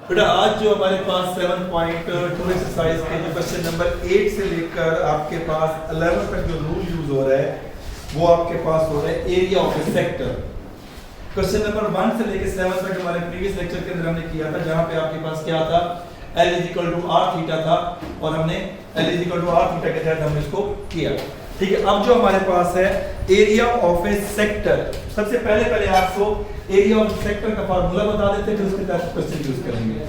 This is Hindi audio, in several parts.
बेटा आज जो हमारे पास 7.2 एक्सरसाइज के जो क्वेश्चन नंबर 8 से लेकर आपके पास 11 तक जो रूल यूज हो रहा है वो आपके पास हो रहा है area of A sector. Question number 1 से लेकर 7 तक हमारे प्रीवियस लेक्चर के अंदर हमने किया था, जहां पे आपके पास क्या था, L = r थीटा था और हमने L = r थीटा के तहत हमने इसको किया। ठीक है, अब जो हमारे पास है एरिया ऑफ ए सेक्टर, सबसे पहले आपको एरिया ऑफ सेक्टर का फार्मूला बता देते हैं, फिर उसके तहत क्वेश्चन यूज करेंगे।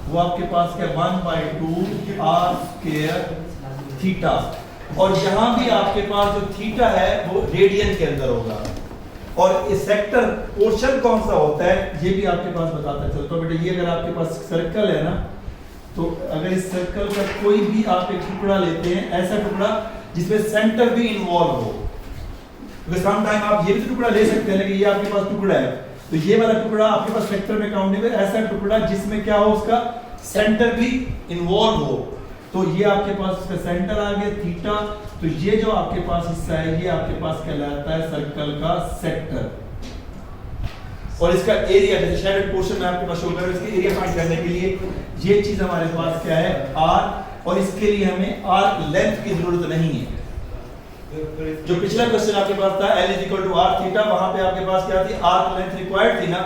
वो आपके पास क्या 1/2 r² थीटा, और यहां भी आपके पास जो थीटा है वो रेडियन के अंदर होगा, और इस सेक्टर पोर्शन कौन सा होता है ये भी आपके पास बताता चलता। तो बेटा ये अगर आपके पास सर्कल है ना, तो अगर इस सर्कल का कोई भी आप एक टुकड़ा लेते हैं, ऐसा टुकड़ा जिसमें सेंटर भी इन्वॉल्व हो, तो सम टाइम आप ये भी टुकड़ा ले सकते हैं, लेकिन ये आपके पास टुकड़ा है तो ये वाला टुकड़ा आपके पास सेक्टर में काउंट है, ऐसा टुकड़ा जिसमें क्या हो, उसका सेंटर भी इन्वॉल्व हो, तो ये आपके पास उसका सेंटर आ गया थीटा। तो ये जो आपके पास हिस्सा है ये आपके पास कहलाता है सर्कल का सेक्टर, और इसका एरिया जैसे शेडेड पोर्शन में आपके पास शो कर रहा है, इसके एरिया फाइंड करने के लिए ये चीज हमारे पास क्या है r, और इसके लिए हमें आर्क लेंथ की जरूरत नहीं है। जो पिछला क्वेश्चन आपके पास था L = r थीटा, वहां पे आपके पास क्या थी, आर्क लेंथ रिक्वायर्ड थी ना,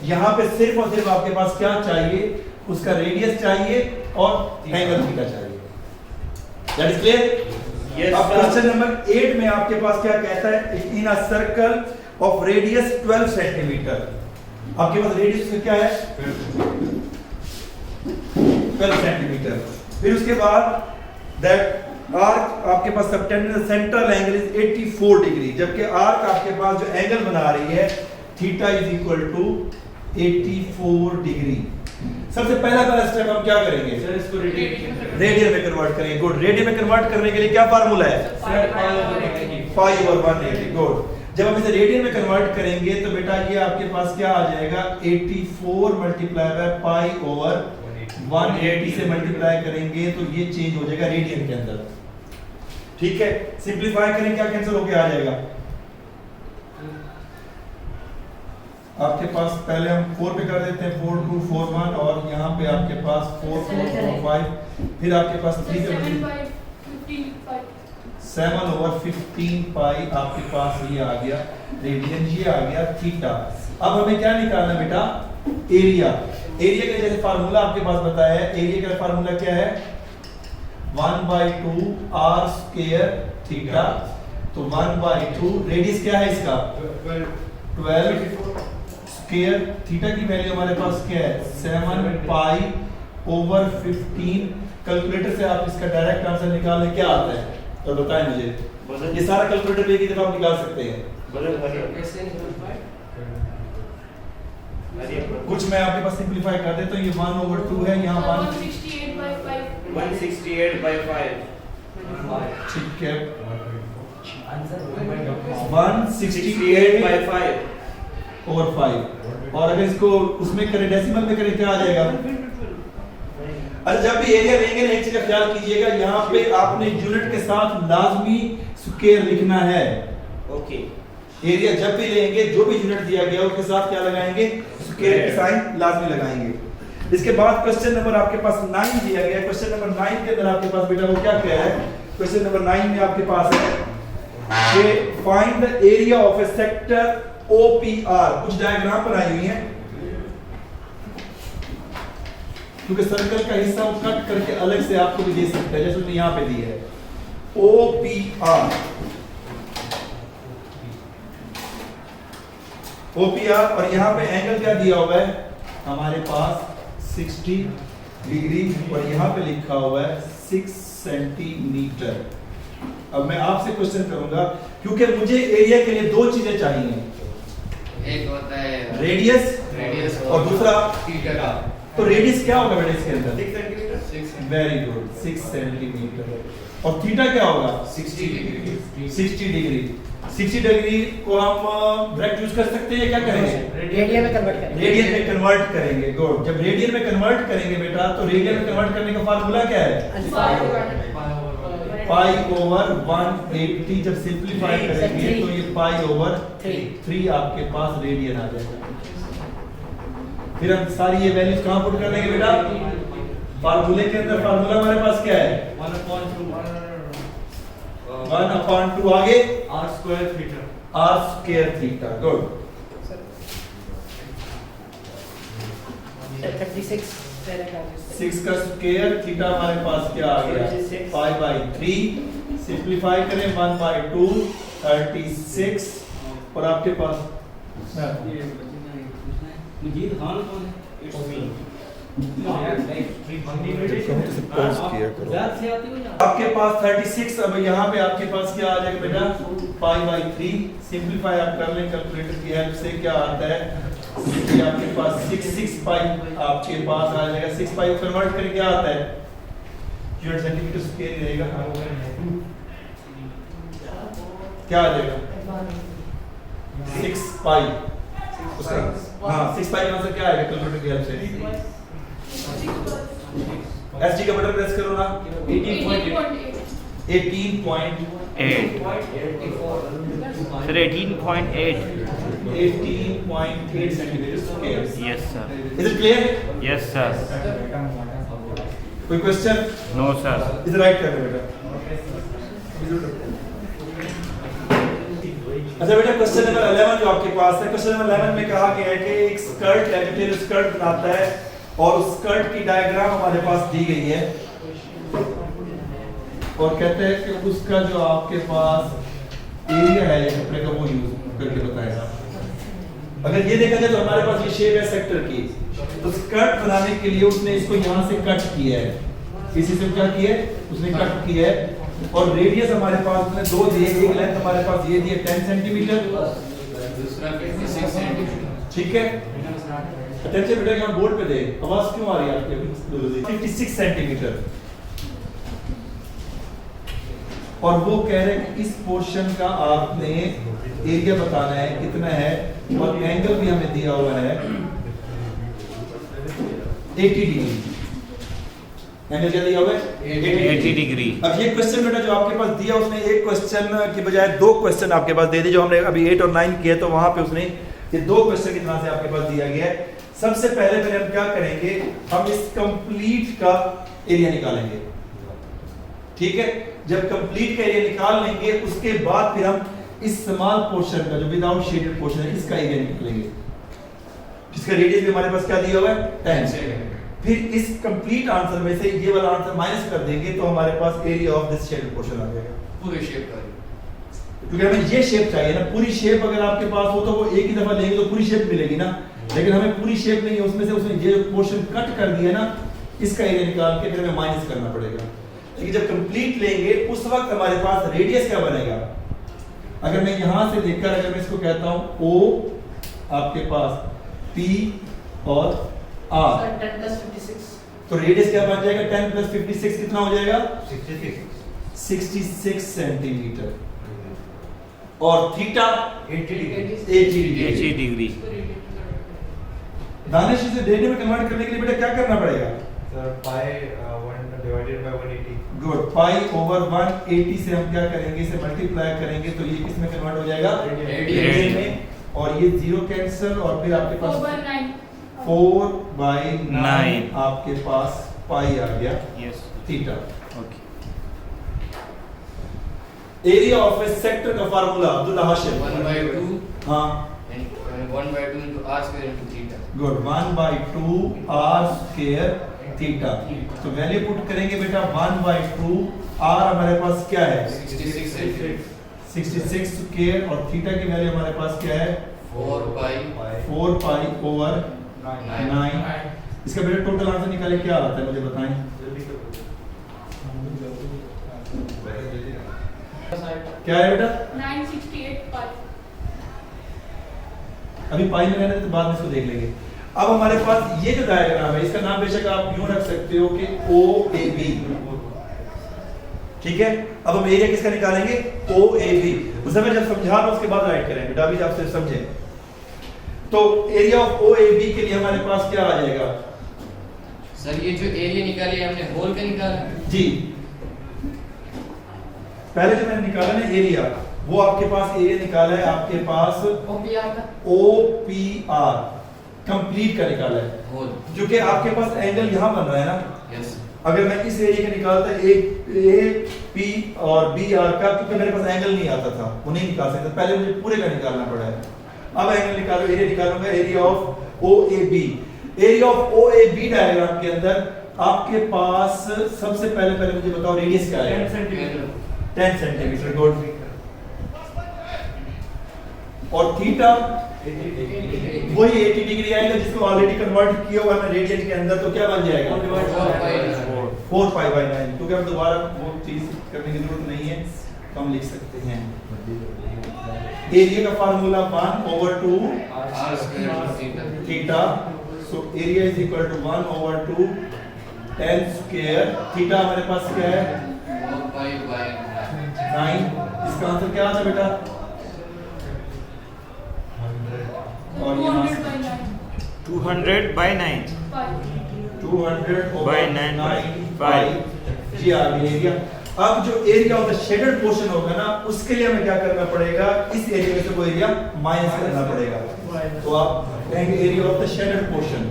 यहाँ पे सिर्फ और सिर्फ आपके पास क्या चाहिए, उसका रेडियस चाहिए और एंगल थीटा चाहिए। That is clear. अब क्वेश्चन नंबर 8 में आपके पास क्या कहता है, in a circle of radius 12 centimetre, आपके पास रेडियस क्या है 12 सेंटीमीटर। फिर उसके बाद दैट आर्क आपके पास subtended central angle is 84 degree, जबकि आर्क आपके पास जो एंगल बना रही है थीटा = 84 डिग्री। सबसे पहला स्टेप हम क्या करेंगे सर, इसको रेडियन में कन्वर्ट करेंगे। गुड, रेडियन में कन्वर्ट करने के लिए क्या फार्मूला है, π/180। गुड, जब हम इसे रेडियन में कन्वर्ट करेंगे तो बेटा ये आपके पास क्या आ जाएगा, 84 × π/180 से मल्टीप्लाई करेंगे तो ये चेंज हो जाएगा रेडियन के अंदर। ठीक है, सिंपलीफाई करें, क्या कैंसिल होके आ जाएगा आपके पास, पहले हम 4 पे कर देते हैं, 4 2 4 1, और यहाँ पे आपके पास 4 4 4 5, फिर आपके पास 3 पे 7/15 पाई आपके पास ये आ गया रेडियन, ये आ गया थीटा। अब हमें क्या निकालना है बेटा, एरिया। एरिया का जैसे फार्मूला आपके पास बताया है, एरिया का फार्मूला क्या है 1/2 r² थीटा, तो 1/2 रेडियस क्या है इसका 12 स्क्वायर, थीटा की वैल्यू हमारे पास क्या है 7π/15। कैलकुलेटर से आप इसका डायरेक्ट आंसर निकालने क्या आता है तो बताएं मुझे, ये सारा कैलकुलेटर एक ही दफा आप निकाल सकते हैं। कुछ मैं आपके पास सिंपलीफाई कर देता हूँ, ये 1/2 है, यहाँ 168/5। ठीक है 168/5 और 5, और अगर इसको उसमें करें डेसिमल में करें क्या आ जाएगा। अच्छा, जब भी एरिया लेंगे ना एक चीज का ख्याल कीजिएगा, यहाँ पे आपने यूनिट के साथ लाजमी स्क्वायर लिखना है। ओके, एरिया जब भी लेंगे जो भी यूनिट दिया गया उसके साथ क्या लगाएंगे, स्क्वायर का साइन लाजमी लगाएंगे। इसके बाद क्वेश्चन नंबर आपके पास 9 दिया गया है। क्वेश्चन नंबर 9 के अंदर आपके पास बेटा वो क्या कह रहा है, क्वेश्चन नंबर 9 में आपके पास है कि find the area of A sector OPR। कुछ डायग्राम बनाई हुई हैं, क्योंकि सर्कल का हिस्सा वो कट करके अलग से आपको भी दे सकते हैं, जैसे यहाँ पे दी है OPR, और यहाँ पे एंगल क्या दिया हुआ है हमारे पास 60 डिग्री, और यहाँ पे लिखा हुआ है 6 सेंटीमीटर। अब मैं आपसे क्वेश्चन करूंगा, क्योंकि मुझे एरिया के लिए दो चीजें चाहिए, एक होता है रेडियस और दूसरा थीटा। तो रेडियस क्या होगा बेटा इसके अंदर 6 सेंटीमीटर। वेरी गुड, 6 सेंटीमीटर, और थीटा क्या होगा 60 डिग्री। 60 डिग्री। 60 डिग्री को हम ब्रैकेट यूज कर सकते हैं, क्या करेंगे रेडियन में कन्वर्ट करेंगे। रेडियन में कन्वर्ट करेंगे। गुड, जब रेडियन में कन्वर्ट करेंगे बेटा तो रेडियन में कन्वर्ट करने का फार्मूला क्या है पाई ओवर 180 जब सिंपलीफाई करेंगे तो ये पाई ओवर 3 आपके पास रेडियन आ जाएगा। फिर हम सारी ये वैल्यूज कहां पुट कर देंगे बेटा? फार्मूले के अंदर। फार्मूला हमारे पास क्या है? 1/2 आगे R square theta. r square theta। Good. 36 6 का स्क्वायर थीटा हमारे पास क्या आ गया? 36 पाई बाई 3। सिंपलीफाई करें 1/2 36 और आपके पास मुजीद खान कौन है? It's me. आपके पास 36। अब यहाँ पे आपके पास क्या आ जाएगा बेटा? Pi by 3। सिंपलीफाई आप कर लें कैलकुलेटर की हेल्प से, क्या आता है? ये आपके पास 6 पाई आपके पास आ जाएगा। 6 पाई को कन्वर्ट करके क्या आता है? यूनिट सेंटीमीटर स्क्वायर ही रहेगा। क्या आ जाएगा? 6 पाई उसका। हाँ 6 पाई का आंसर क्या आएगा कैलकुलेटर की हेल्प से? एसटी का बटन प्रेस करो ना। 18.8 18.8 sir 18.8 18.8 centimetre square. Yes sir is it clear? Yes sir कोई क्वेश्चन? नो सर इधर राइट कर बेटा। अच्छा बेटा क्वेश्चन नंबर 11 जो आपके पास है, क्वेश्चन नंबर 11 में कहा गया है कि एक स्कर्ट रेक्टेंगुलर स्कर्ट बनाता है और उस स्कर्ट की डायग्राम हमारे पास दी गई है और कहते हैं कि उसका जो आपके पास एरिया है ये कपड़े का वो यूज करके बताएगा। अगर ये देखा जाए तो हमारे पास ये शेप है सेक्टर की, तो स्कर्ट बनाने के लिए उसने इसको यहाँ से कट किया है। इसी से क्या किया है? उसने कट किया है और रेडियस हमारे पास उसने दो दिए। एक लेंथ हमारे पास ये दिए 10 सेंटीमीटर, दूसरा 56 सेंटीमीटर। ठीक है। अटेंशन बेटा यहाँ बोर्ड पे दे, आवाज क्यों आ रही है आपके? 56 सेंटीमीटर। और वो कह रहे हैं कि इस पोर्शन का आपने एरिया बताना है कितना है और एंगल भी हमें दिया हुआ है 80 डिग्री। एंगल क्या दिया हुआ है? 80 डिग्री। अब ये क्वेश्चन बेटा जो आपके पास दिया उसने एक क्वेश्चन की बजाय दो क्वेश्चन आपके पास दे दिए। जो हमने अभी 8 और 9 किए तो वहां पे उसने ये दो क्वेश्चन की तरह से आपके पास दिया गया है। सबसे पहले हम क्या करेंगे? हम इस कंप्लीट का एरिया निकालेंगे, ठीक है। जब कंप्लीट का एरिया निकाल लेंगे उसके बाद फिर हम इस स्मॉल पोर्शन का जो विदाउट शेडेड पोर्शन है इसका एरिया निकालेंगे, जिसका रेडियस भी हमारे पास क्या दिया हुआ है? 10। फिर इस कंप्लीट आंसर में से ये वाला आंसर माइनस कर देंगे तो हमारे पास area of this shaded portion आ जाएगा। पूरे शेप का। क्योंकि हमें ये शेप चाहिए ना, पूरी शेप अगर आपके पास हो तो वो एक ही दफा लेंगे तो पूरी शेप मिलेगी ना, लेकिन हमें पूरी शेप नहीं है, उसमें से उसने ये पोर्शन कट कर दिया ना, इसका एरिया निकाल के फिर हमें माइनस करना पड़ेगा। लेकिन जब कंप्लीट लेंगे उस वक्त हमारे पास रेडियस क्या बनेगा? अगर मैं यहां से देखकर अगर मैं इसको कहता हूं O आपके पास P और R, 10 + 56 तो रेडियस क्या बन जाएगा? 10 + 56 कितना हो जाएगा? 66 सेंटीमीटर। और थीटा 80 डिग्री। दानिश इसे डेटा में कन्वर्ट करने के लिए बेटा क्या करना पड़ेगा? Sir, pi 1 divided by 180. Good. Pi over 180 से हम क्या करेंगे? इसे मल्टीप्लाई करेंगे तो ये किस में कन्वर्ट हो जाएगा? रेडियन में। और ये 0 कैंसिल और फिर आपके पास 4/9 आपके पास पाई आ गया yes theta. Okay. Area of A sector का फार्मूला अब्दुल्ला हाशिम। 1/2 हाँ 1/2 into r square into theta. Good. 1/2 r square theta. तो वैल्यू पुट करेंगे बेटा 1/2 r हमारे पास क्या है? 66 सेंटीमीटर। 66 स्क्वायर और थीटा की वैल्यू हमारे पास क्या है? 4 pi 4 पाई ओवर 9। इसका बेटा टोटल आंसर निकाले क्या आता है मुझे बताएं। क्या है बेटा? 968 पाई। अभी पाई में रहने दे तो बाद में इसको देख लेंगे। अब हमारे पास ये जो डायग्राम है इसका नाम बेशक आप यूं रख सकते हो कि OAB, ठीक है। अब हम एरिया किसका निकालेंगे? OAB। उसे मैं जब समझा रहा हूं उसके बाद राइट करेंगे बेटा, अभी आप सिर्फ समझे। तो एरिया ऑफ OAB के लिए हमारे पास क्या आ जाएगा? सर ये जो एरिया निकाली हमने होल का निकाला जी पहले जो मैंने निकाला ना एरिया, वो आपके पास एरिया निकाला है आपके पास OPR का OPR कंप्लीट का निकाला है, होल जो कि आपके पास एंगल यहाँ बन रहा है ना। यस अगर मैं इस एरिया का निकालता AP और BR का, क्योंकि मेरे पास एंगल नहीं आता था, वो नहीं निकाल सकता, पहले मुझे पूरे का निकालना पड़ा है। अब एंगल निकालो, एरिया निकालूंगा, area of OAB। Area of OAB diagram के अंदर आपके पास सबसे पहले मुझे बताओ रेडियस क्या है? 10 centimeter 10 सेंटीमीटर। गुड। और थीटा वही 80 डिग्री आएगा, जिसको ऑलरेडी कन्वर्ट किया हुआ है रेडियन के अंदर, तो क्या बन जाएगा? 4 पाई बाई 9। क्योंकि हम दोबारा वो चीज करने की जरूरत नहीं है, तो हम लिख सकते हैं एरिया का formula 1/2 r square theta theta. So area is equal to 1/2 10 square theta. हमारे पास क्या है? 4 pi by 9। इसका आंसर क्या आता बेटा? और 200 by 9 200 by 9 5 200 by 9 5 जी आ गया एरिया। अब जो area of the shaded portion होगा ना, उसके लिए हमें क्या करना पड़ेगा? इस एरिया में से कोई एरिया माइनस करना पड़ेगा। तो आप कहेंगे area of the shaded portion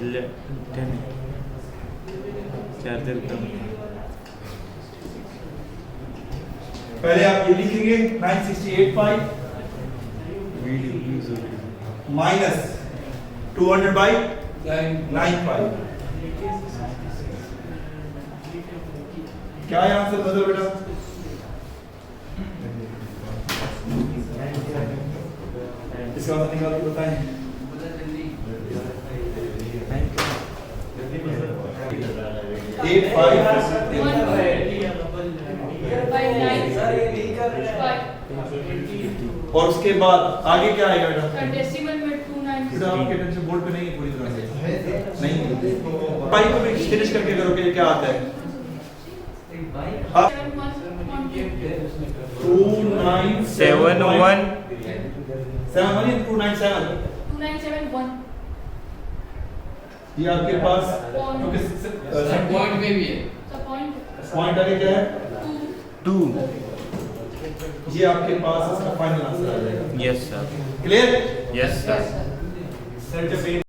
10 चार्जर कम पहले आप ये लिखेंगे 968 वीडियो यूज हो माइनस 200 बाई 9 9 क्या यहाँ से बदल बेटा? इसका आंसर निकाल के बताएं। 85 by 9 5 और उसके बाद आगे क्या आएगा बेटा? डेसिमल में बेटा 296 आपके टेंशन बोर्ड पे नहीं है पूरी तरह से, नहीं पाई को भी फिनिश करके करोगे क्या आता है? 71 2971 ये आपके पास क्योंकि पॉइंट में भी है का पॉइंट पॉइंट आगे क्या है? 2 2 ये आपके पास इसका फाइनल आंसर आ जाएगा। Yes sir clear? Yes sir Centimeter